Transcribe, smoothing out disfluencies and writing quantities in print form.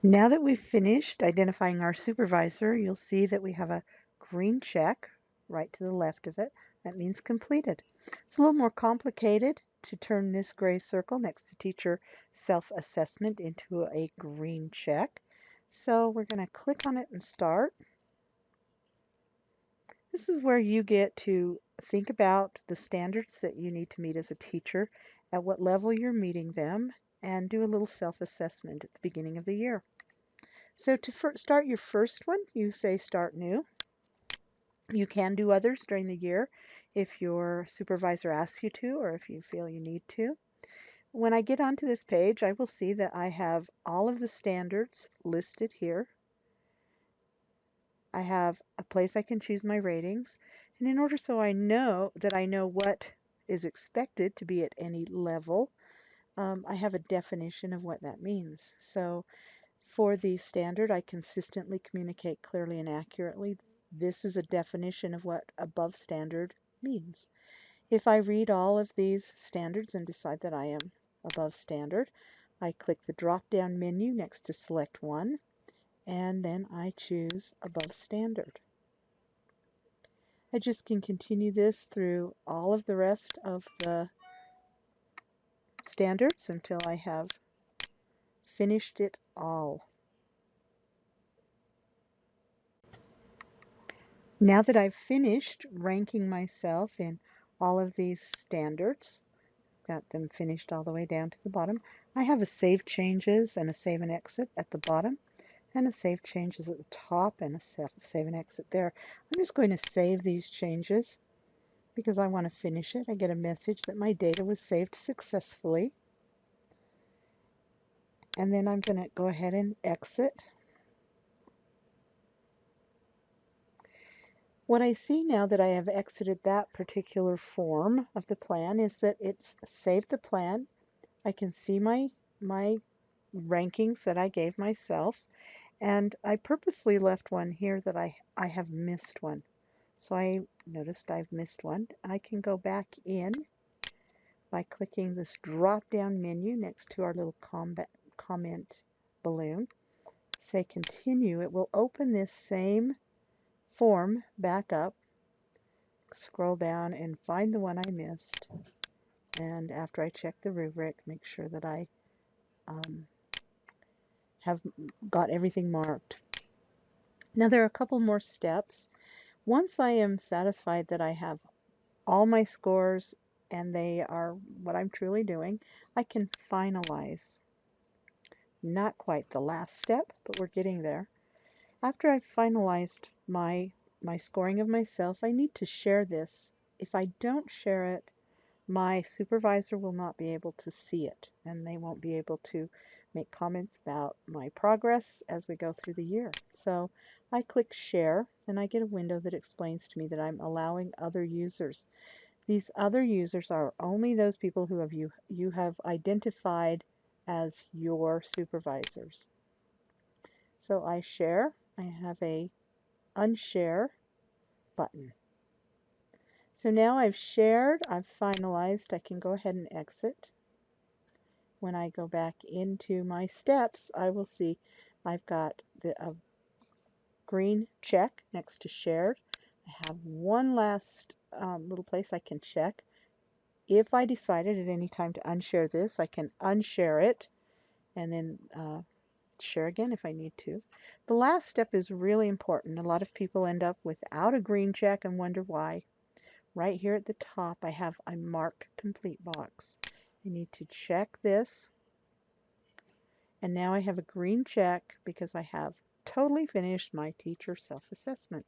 Now that we've finished identifying our supervisor, you'll see that we have a green check right to the left of it. That means completed. It's a little more complicated to turn this gray circle next to teacher self-assessment into a green check. So we're going to click on it and start. This is where you get to think about the standards that you need to meet as a teacher, at what level you're meeting them, and do a little self-assessment at the beginning of the year. So to start your first one, you say Start New. You can do others during the year if your supervisor asks you to or if you feel you need to. When I get onto this page, I will see that I have all of the standards listed here. I have a place I can choose my ratings, and in order so I know what is expected to be at any level, I have a definition of what that means. So for the standard, I consistently communicate clearly and accurately. This is a definition of what above standard means. If I read all of these standards and decide that I am above standard, I click the drop-down menu next to select one, and then I choose above standard. I just can continue this through all of the rest of the standards until I have finished it all. Now that I've finished ranking myself in all of these standards, got them finished all the way down to the bottom, I have a Save Changes and a Save and Exit at the bottom, and a Save Changes at the top, and a Save and Exit there. I'm just going to save these changes because I want to finish it. I get a message that my data was saved successfully. And then I'm going to go ahead and exit. What I see now that I have exited that particular form of the plan is that it's saved the plan. I can see my rankings that I gave myself, and I purposely left one here that I have missed one. So I noticed I've missed one. I can go back in by clicking this drop-down menu next to our little comment balloon. Say continue. It will open this same form back up, scroll down and find the one I missed, and after I check the rubric, make sure that I have got everything marked. Now there are a couple more steps. Once I am satisfied that I have all my scores and they are what I'm truly doing, I can finalize. Not quite the last step, but we're getting there. After I've finalized my scoring of myself, I need to share this. If I don't share it, my supervisor will not be able to see it, and they won't be able to make comments about my progress as we go through the year. So I click share, and I get a window that explains to me that I'm allowing other users. These other users are only those people who you have identified as your supervisors. So I share. I have a unshare button. So now I've shared, I've finalized, I can go ahead and exit. When I go back into my steps, I will see I've got a green check next to shared. I have one last little place I can check. If I decided at any time to unshare this, I can unshare it and then share again if I need to. The last step is really important. A lot of people end up without a green check and wonder why. Right here at the top, I have a Mark Complete box. I need to check this, and now I have a green check because I have totally finished my teacher self-assessment.